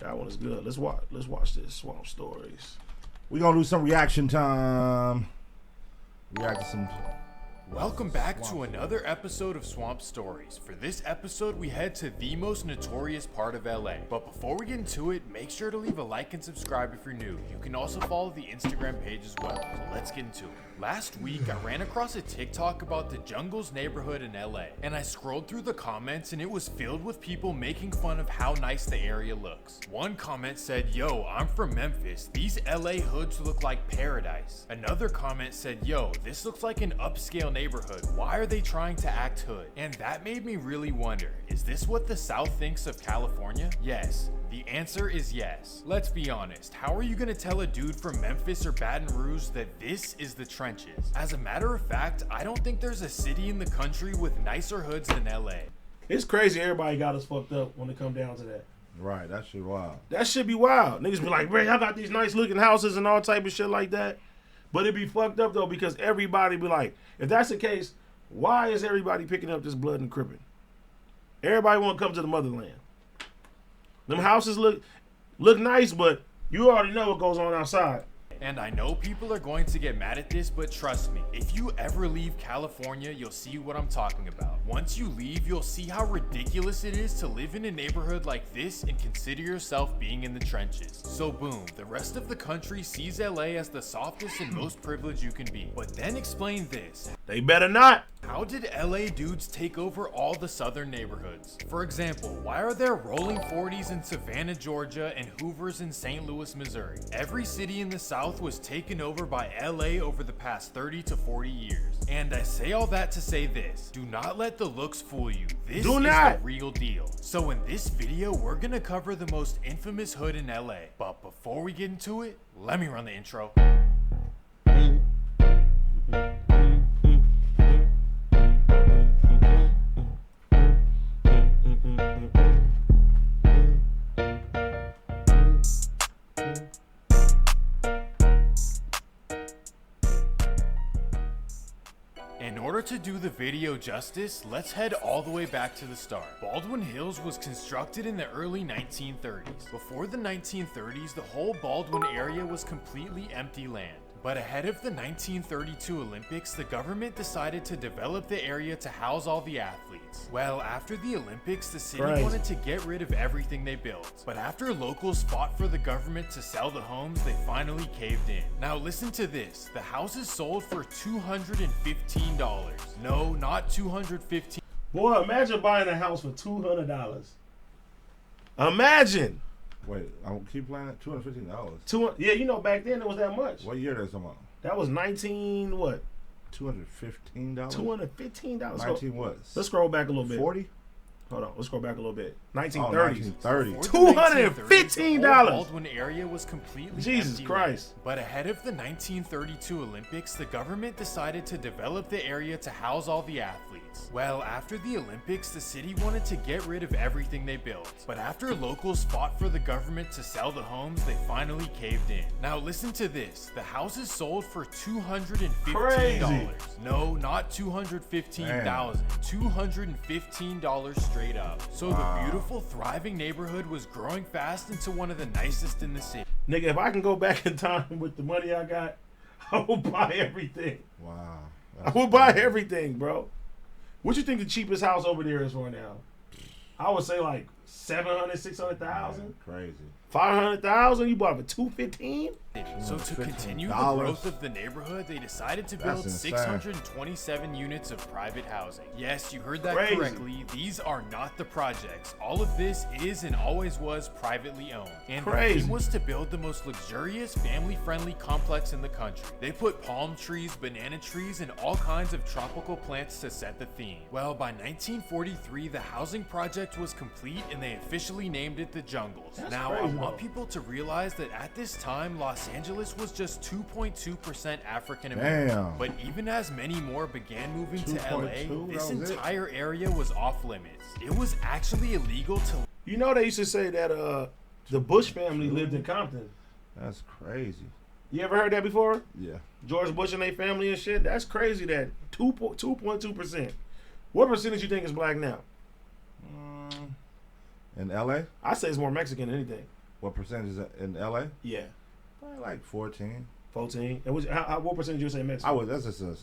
That one is good. Let's watch this Swamp Stories. We're gonna do some reaction time. React to some. Welcome back to another episode of Swamp Stories. For this episode, we head to the most notorious part of LA. But before we get into it, make sure to leave a like and subscribe if you're new. You can also follow the Instagram page as well. So let's get into it. Last week, I ran across a TikTok about the Jungles neighborhood in LA. And I scrolled through the comments and it was filled with people making fun of how nice the area looks. One comment said, "Yo, I'm from Memphis. These LA hoods look like paradise." Another comment said, "Yo, this looks like an upscale neighborhood. Why are they trying to act hood?" And that made me really wonder, is this what the South thinks of California? Yes. The answer is yes. Let's be honest, how are you gonna tell a dude from Memphis or Baton Rouge that this is the trenches? As a matter of fact, I don't think there's a city in the country with nicer hoods than LA. It's crazy everybody got us fucked up when it come down to that. Right, that shit wild. That should be wild. Niggas be like, "Bro, y'all got these nice looking houses and all type of shit like that." But it be fucked up though because everybody be like, if that's the case, why is everybody picking up this blood and crippin'? Everybody want to come to the motherland. Them houses look nice, but you already know what goes on outside. And I know people are going to get mad at this, but trust me, if you ever leave California, you'll see what I'm talking about. Once you leave, you'll see how ridiculous it is to live in a neighborhood like this and consider yourself being in the trenches. So boom, the rest of the country sees LA as the softest and most privileged you can be. But then explain this. They better not. How did LA dudes take over all the southern neighborhoods? For example, why are there rolling 40s in Savannah, Georgia and Hoovers in St. Louis, Missouri? Every city in the South was taken over by LA over the past 30 to 40 years. And I say all that to say this. Do not let the looks fool you. This is the real deal. So in this video, we're gonna cover the most infamous hood in LA. But before we get into it, let me run the intro. In order to do the video justice, let's head all the way back to the start. Baldwin Hills was constructed in the early 1930s. Before the 1930s, the whole Baldwin area was completely empty land. But ahead of the 1932 Olympics, the government decided to develop the area to house all the athletes. Well, after the Olympics, the city wanted to get rid of everything they built. But after locals fought for the government to sell the homes, they finally caved in. Now listen to this. The houses sold for $215. No, not $215. Boy, imagine buying a house for $200. Imagine. Wait, I'll keep playing it. $215. Yeah, you know back then it was that much. What year that's about? That was 19 what? $215. $215. 19 what? Let's scroll back a little bit. 40? Hold on, let's scroll back a little bit. 1930s. $215. The Baldwin area was completely Jesus empty Christ. Land. But ahead of the 1932 Olympics, the government decided to develop the area to house all the athletes. Well, after the Olympics, the city wanted to get rid of everything they built. But after locals fought for the government to sell the homes, they finally caved in. Now listen to this. The houses sold for $215. Crazy. No, not $215,000. $215 straight up. So the beautiful, thriving neighborhood was growing fast into one of the nicest in the city. Nigga, if I can go back in time with the money I got, I will buy everything. Wow. I will buy everything, bro. What you think the cheapest house over there is for now? I would say like 700, 600,000. Crazy. 500,000. You bought it for $215. So to continue the growth of the neighborhood, they decided to build 627 units of private housing. Yes, you heard that correctly. These are not the projects. All of this is and always was privately owned. And the aim was to build the most luxurious, family-friendly complex in the country. They put palm trees, banana trees, and all kinds of tropical plants to set the theme. Well, by 1943, the housing project was complete and they officially named it the Jungles. Now, I want people to realize that at this time, Los Angeles was just 2.2% African American. Damn. But even as many more began moving to LA, this entire area was off limits. It was actually illegal to... You know they used to say that the Bush family lived in Compton. That's crazy. You ever heard that before? Yeah. George Bush and their family and shit. That's crazy that 2.2%. What percentage you think is black now? In LA? I say it's more Mexican than anything. What percentage is in LA? Yeah. Probably like 14. 14. And what percentage you say Mexican? That's just a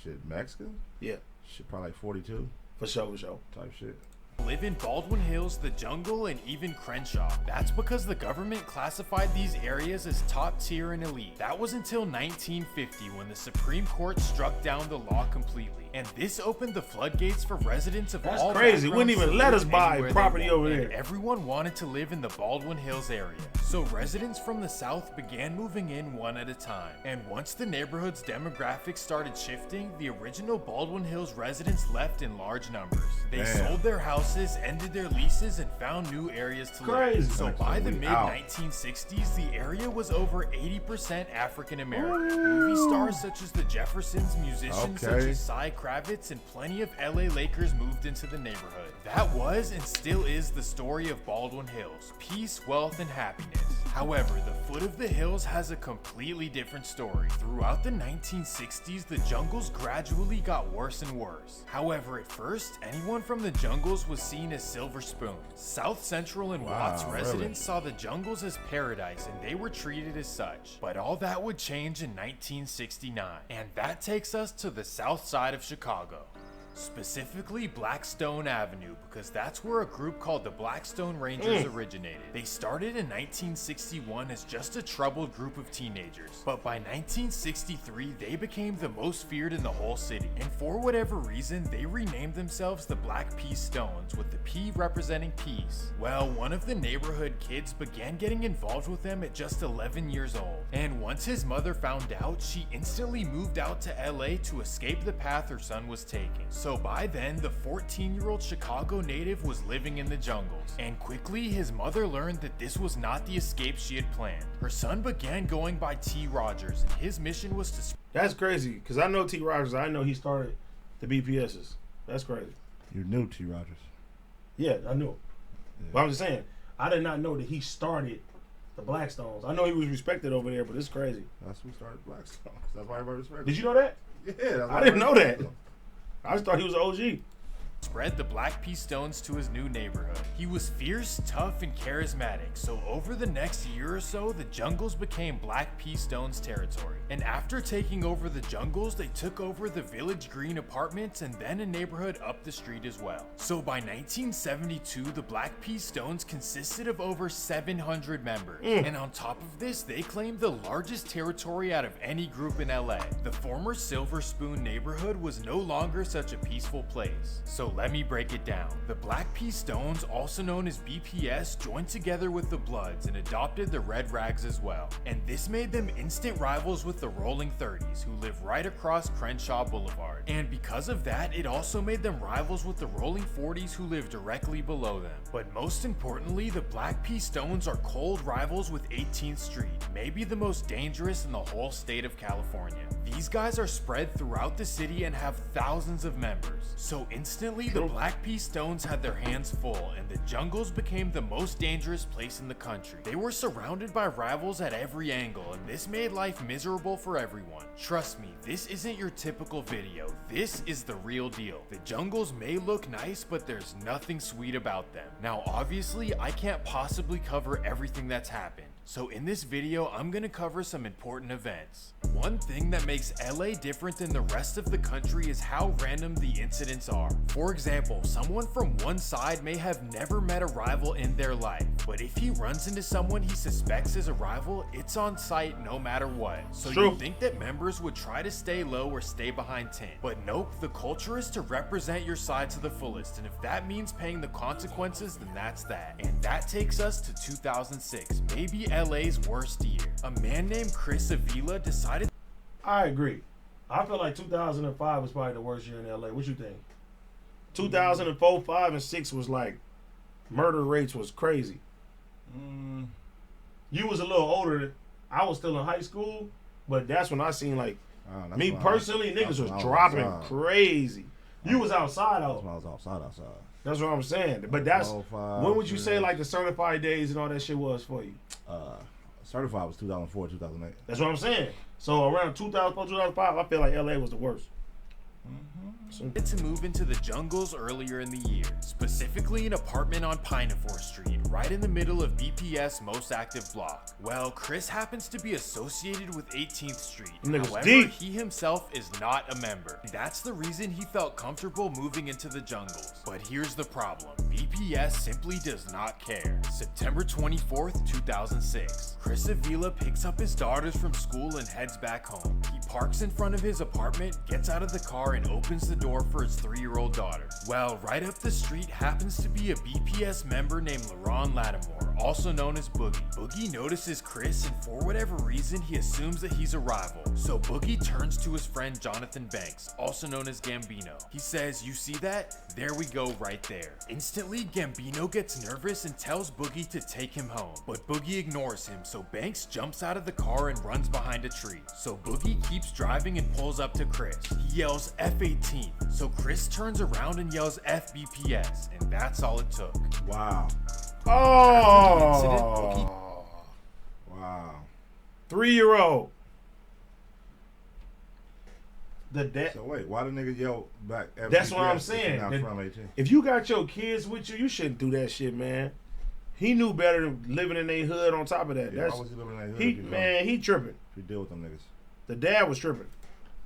shit Mexican. Yeah. Shit, probably like 42. For sure. Type shit. Live in Baldwin Hills, the Jungle, and even Crenshaw. That's because the government classified these areas as top tier and elite. That was until 1950 when the Supreme Court struck down the law completely. And this opened the floodgates for residents of all crazy. Wouldn't backgrounds even to let live us buy anywhere they property want. over And there. everyone wanted to live in the Baldwin Hills area. So residents from the South began moving in one at a time. And once the neighborhood's demographics started shifting, the original Baldwin Hills residents left in large numbers. They sold their houses, ended their leases, and found new areas to live. So by the mid-1960s, the area was over 80% African American. Movie stars such as the Jeffersons, musicians such as Cy Kravitz, and plenty of LA Lakers moved into the neighborhood. That was and still is the story of Baldwin Hills: peace, wealth, and happiness. However, the foot of the hills has a completely different story. Throughout the 1960s, the jungles gradually got worse and worse. However, at first, anyone from the jungles was seen as silver spoons. South Central and Watts residents saw the jungles as paradise, and they were treated as such. But all that would change in 1969, and that takes us to the south side of Chicago. Specifically Blackstone Avenue, because that's where a group called the Blackstone Rangers originated. They started in 1961 as just a troubled group of teenagers, but by 1963 they became the most feared in the whole city, and for whatever reason they renamed themselves the Black Peace Stones, with the P representing peace. Well, one of the neighborhood kids began getting involved with them at just 11 years old, and once his mother found out, she instantly moved out to LA to escape the path her son was taking. So by then, the 14-year-old Chicago native was living in the jungles, and quickly his mother learned that this was not the escape she had planned. Her son began going by T. Rogers, and his mission was to... That's crazy, because I know T. Rogers. I know he started the BPSs. That's crazy. You knew T. Rogers. Yeah, I knew. Yeah. But I'm just saying, I did not know that he started the Blackstones. I know he was respected over there, but it's crazy. That's who started Blackstones. That's why everybody respected him. Did you know that? Yeah. I didn't know that. I just thought he was an OG. Spread the Black Peace Stones to his new neighborhood. He was fierce, tough, and charismatic, so over the next year or so, the jungles became Black Peace Stones territory. And after taking over the jungles, they took over the Village Green apartments and then a neighborhood up the street as well. So by 1972, the Black Peace Stones consisted of over 700 members. And on top of this, they claimed the largest territory out of any group in LA. The former Silver Spoon neighborhood was no longer such a peaceful place. So let me break it down. The Black Peace Stones, also known as BPS, joined together with the Bloods and adopted the Red Rags as well. And this made them instant rivals with the Rolling 30s, who live right across Crenshaw Boulevard. And because of that, it also made them rivals with the Rolling 40s, who live directly below them. But most importantly, the Black Peace Stones are cold rivals with 18th Street, maybe the most dangerous in the whole state of California. These guys are spread throughout the city and have thousands of members. So instantly, the Black Peace Stones had their hands full, and the jungles became the most dangerous place in the country. They were surrounded by rivals at every angle, and this made life miserable for everyone. Trust me, this isn't your typical video. This is the real deal. The jungles may look nice, but there's nothing sweet about them. Now, obviously, I can't possibly cover everything that's happened. So in this video, I'm gonna cover some important events. One thing that makes LA different than the rest of the country is how random the incidents are. For example, someone from one side may have never met a rival in their life, but if he runs into someone he suspects is a rival, it's on sight no matter what. So you'd think that members would try to stay low or stay behind tint. But nope, the culture is to represent your side to the fullest, and if that means paying the consequences, then that's that. And that takes us to 2006, maybe LA's worst year. A man named Chris Avila decided... I agree. I feel like 2005 was probably the worst year in LA. What you think? 2004, 5, and 6 was like, murder rates was crazy. You was a little older. I was still in high school, but that's when I seen like, me personally, niggas was dropping crazy. You was outside out. That's when I was outside. That's what I'm saying. But that's, when would you say like the certified days and all that shit was for you? Certified was 2004, 2008. That's what I'm saying. So around 2004, 2005, I feel like LA was the worst. To move into the jungles earlier in the year, specifically an apartment on Pinafore Street, right in the middle of BPS' most active block. Well, Chris happens to be associated with 18th Street. However, he himself is not a member. That's the reason he felt comfortable moving into the jungles. But here's the problem. BPS simply does not care. September 24th, 2006. Chris Avila picks up his daughters from school and heads back home. He parks in front of his apartment, gets out of the car, and opens the door for his 3-year-old daughter. Well, right up the street happens to be a BPS member named LaRon Lattimore, also known as Boogie. Boogie notices Chris, and for whatever reason, he assumes that he's a rival. So Boogie turns to his friend Jonathan Banks, also known as Gambino. He says, "You see that? There we go right there." Instantly, Gambino gets nervous and tells Boogie to take him home, but Boogie ignores him, so Banks jumps out of the car and runs behind a tree. So Boogie keeps driving and pulls up to Chris. He yells F18, so Chris turns around and yells FBPS, and that's all it took. Wow. Oh. Wow. 3-year-old. The dad. So wait, why the nigga yell back? That's what I'm saying. From 18? If you got your kids with you, you shouldn't do that shit, man. He knew better than living in their hood on top of that. Yeah, why was he living in their hood? He tripping. He deal with them niggas. The dad was tripping.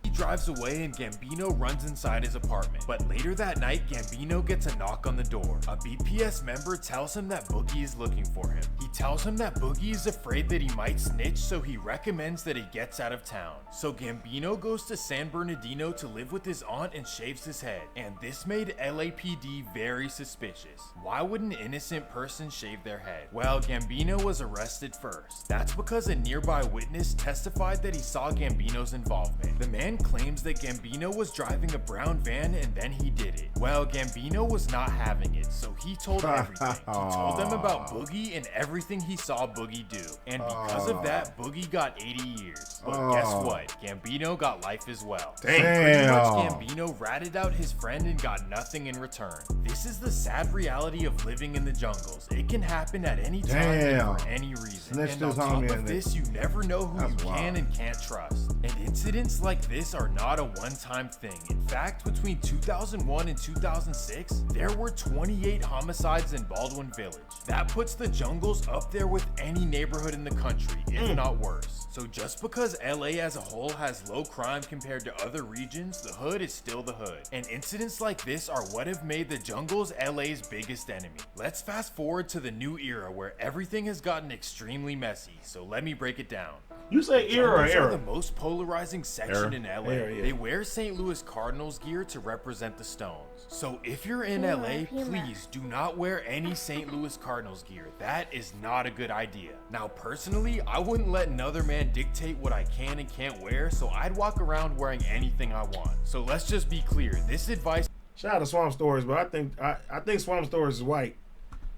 He drives away and Gambino runs inside his apartment. But later that night, Gambino gets a knock on the door. A BPS member tells him that Boogie is looking for him. He tells him that Boogie is afraid that he might snitch, so he recommends that he gets out of town. So Gambino goes to San Bernardino to live with his aunt and shaves his head. And this made LAPD very suspicious. Why would an innocent person shave their head? Well, Gambino was arrested first. That's because a nearby witness testified that he saw Gambino's involvement. The man claims that Gambino was driving a brown van and then he did it. Well, Gambino was not having it, so he told everything. He told them about Boogie and everything he saw Boogie do. And because of that,Oogie got 80 years. But guess what? Gambino got life as well. Damn. Pretty much Gambino ratted out his friend and got nothing in return. This is the sad reality of living in the jungles. It can happen at any time and for any reason. Snitched And on top homie of this, you never know who you can and can't trust. And incidents like this are not a one-time thing. In fact, between 2001 and 2006, there were 28 homicides in Baldwin Village. That puts the jungles up there with any neighborhood in the country, if not worse. So just because LA as a whole has low crime compared to other regions, the hood is still the hood. And incidents like this are what have made the jungles LA's biggest enemy. Let's fast forward to the new era where everything has gotten extremely messy, so let me break it down. You say era or Jungles era? are the most polarizing section in LA. Era, yeah. They wear St. Louis Cardinals gear to represent the Stones. So if you're in LA, please do not wear any St. Louis Cardinals gear. That is not a good idea. Now, personally, I wouldn't let another man dictate what I can and can't wear, so I'd walk around wearing anything I want. So let's just be clear. This advice. Shout out to Swamp Stories, but I think Swamp Stories is white.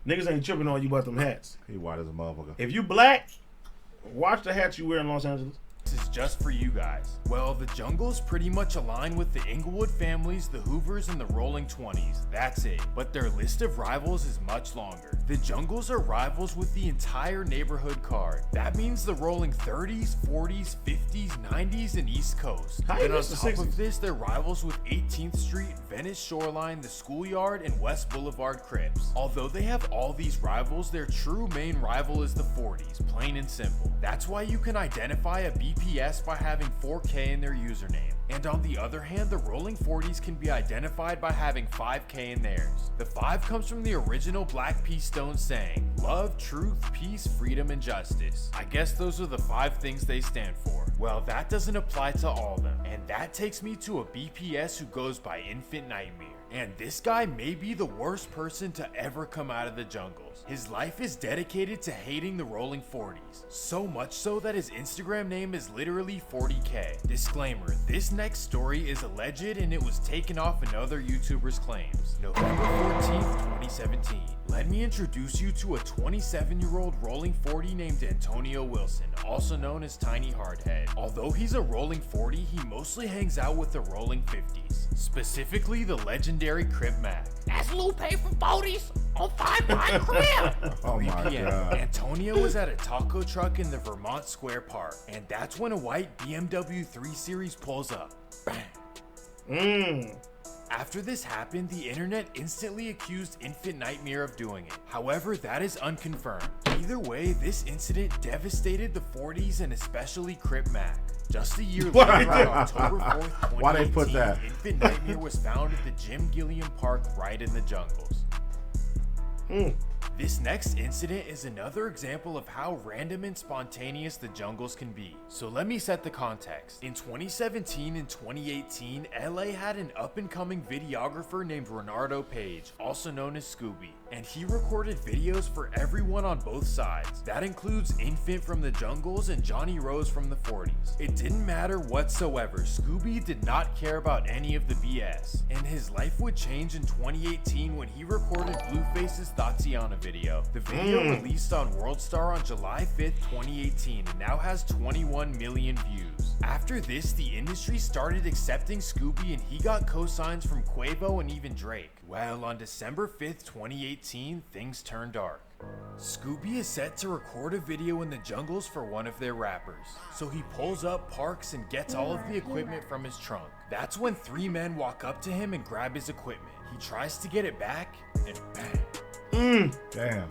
Niggas ain't tripping on you about them hats. He white as a motherfucker. If you black, watch the hats you wear in Los Angeles. This is just for you guys. Well, the jungles pretty much align with the Inglewood families, the Hoovers, and the Rolling 20s. That's it. But their list of rivals is much longer. The jungles are rivals with the entire neighborhood card. That means the Rolling 30s, 40s, 50s, 90s, and East Coast. How you And on miss the top 60s? of this, they're rivals with 18th Street, Venice Shoreline, the Schoolyard, and West Boulevard Crips. Although they have all these rivals, their true main rival is the 40s, plain and simple. That's why you can identify a BPS by having 4K in their username. And on the other hand, the Rolling 40s can be identified by having 5K in theirs. The 5 comes from the original Black Peace Stone saying, love, truth, peace, freedom, and justice. I guess those are the 5 things they stand for. Well, that doesn't apply to all of them. And that takes me to a BPS who goes by Infant Nightmare. And this guy may be the worst person to ever come out of the jungles. His life is dedicated to hating the Rolling 40s. So much so that his Instagram name is literally 40K. Disclaimer, this next story is alleged and it was taken off another YouTuber's claims. November 14th, 2017. Let me introduce you to a 27-year-old Rolling 40 named Antonio Wilson, also known as Tiny Hardhead. Although he's a Rolling 40, he mostly hangs out with the Rolling 50s, specifically the legendary Crib Mac. That's Lupe from 40s on 5 by Crib. Oh 3 my p.m. god. Antonio was at a taco truck in the Vermont Square Park, and that's when a white BMW 3 Series pulls up. Bang. After this happened, the internet instantly accused Infant Nightmare of doing it. However, that is unconfirmed. Either way, this incident devastated the 40s and especially Crip Mac. Just a year later, on October 4th, 2018, Why they put that? Infant Nightmare was found at the Jim Gilliam Park right in the jungles. This next incident is another example of how random and spontaneous the jungles can be. So let me set the context. In 2017 and 2018, LA had an up-and-coming videographer named Renardo Page, also known as Scooby, and he recorded videos for everyone on both sides. That includes Infant from the jungles and Johnny Rose from the 40s. It didn't matter whatsoever. Scooby did not care about any of the BS, and his life would change in 2018 when he recorded Blueface's Tatiana video. The video released on WorldStar on July 5th, 2018 and now has 21 million views. After this, the industry started accepting Scooby and he got cosigns from Quavo and even Drake. Well, on December 5th, 2018, things turned dark. Scooby is set to record a video in the jungles for one of their rappers. So he pulls up, parks, and gets all of the equipment from his trunk. That's when 3 men walk up to him and grab his equipment. He tries to get it back, and bang. Damn.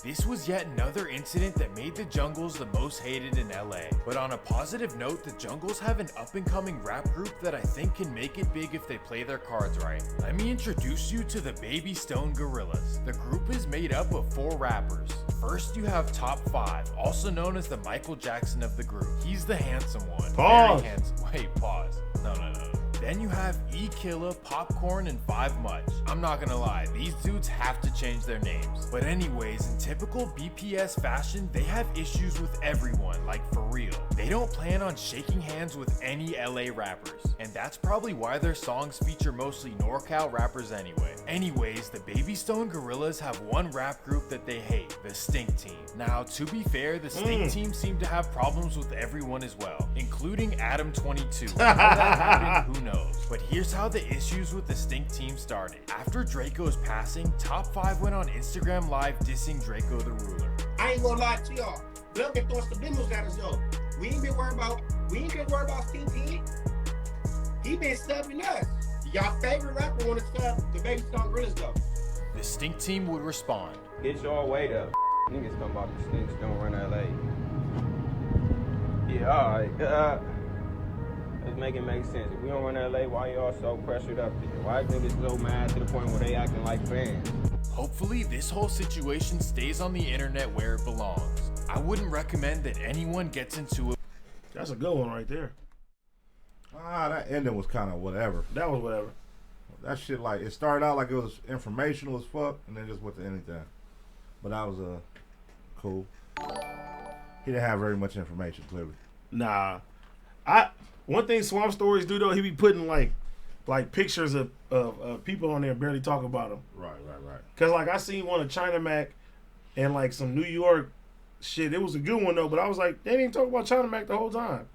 This was yet another incident that made the jungles the most hated in LA. But on a positive note, the jungles have an up-and-coming rap group that I think can make it big if they play their cards right. Let me introduce you to the Baby Stone Gorillas. The group is made up of 4 rappers. First, you have Top 5, also known as the Michael Jackson of the group. He's the handsome one. Pause. Very handsome. Wait, pause. No. Then you have E-Killa, Popcorn, and 5 Much. I'm not gonna lie, these dudes have to change their names. But anyways, in typical BPS fashion, they have issues with everyone, like for real. They don't plan on shaking hands with any LA rappers. And that's probably why their songs feature mostly NorCal rappers anyway. Anyways, the Baby Stone Gorillas have one rap group that they hate, the Stink Team. Now, to be fair, the Stink Team seem to have problems with everyone as well, including Adam22. How that happened, who knows? But here's how the issues with the Stink Team started. After Draco's passing, Top 5 went on Instagram Live dissing Draco the Ruler. I ain't gonna lie to y'all. Blvd been throwing subliminals at us though. We ain't been worried about Stink Team. He been subbing us. Y'all favorite rapper wanna sub the Baby Stone Gorillas though. The Stink Team would respond. Get your weight up. Niggas come about the stinks, don't run LA. Yeah, alright. Let's make it make sense. If we don't run LA, why y'all so pressured up there? Why niggas so mad to the point where they acting like fans? Hopefully, this whole situation stays on the internet where it belongs. I wouldn't recommend that anyone gets into it. That's a good one right there. That ending was kind of whatever. That was whatever. That shit, like, it started out like it was informational as fuck, and then just went to anything. But that was cool. He didn't have very much information, clearly. Nah. One thing Swamp Stories do though, he be putting like pictures of people on there, barely talk about them. Right. Cause like I seen one of China Mac and like some New York shit. It was a good one though, but I was like, they didn't talk about China Mac the whole time.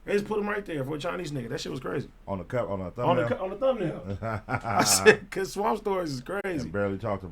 They just put him right there for a Chinese nigga. That shit was crazy. On the thumbnail. On the thumbnail. I said, cause Swamp Stories is crazy. And barely talked about.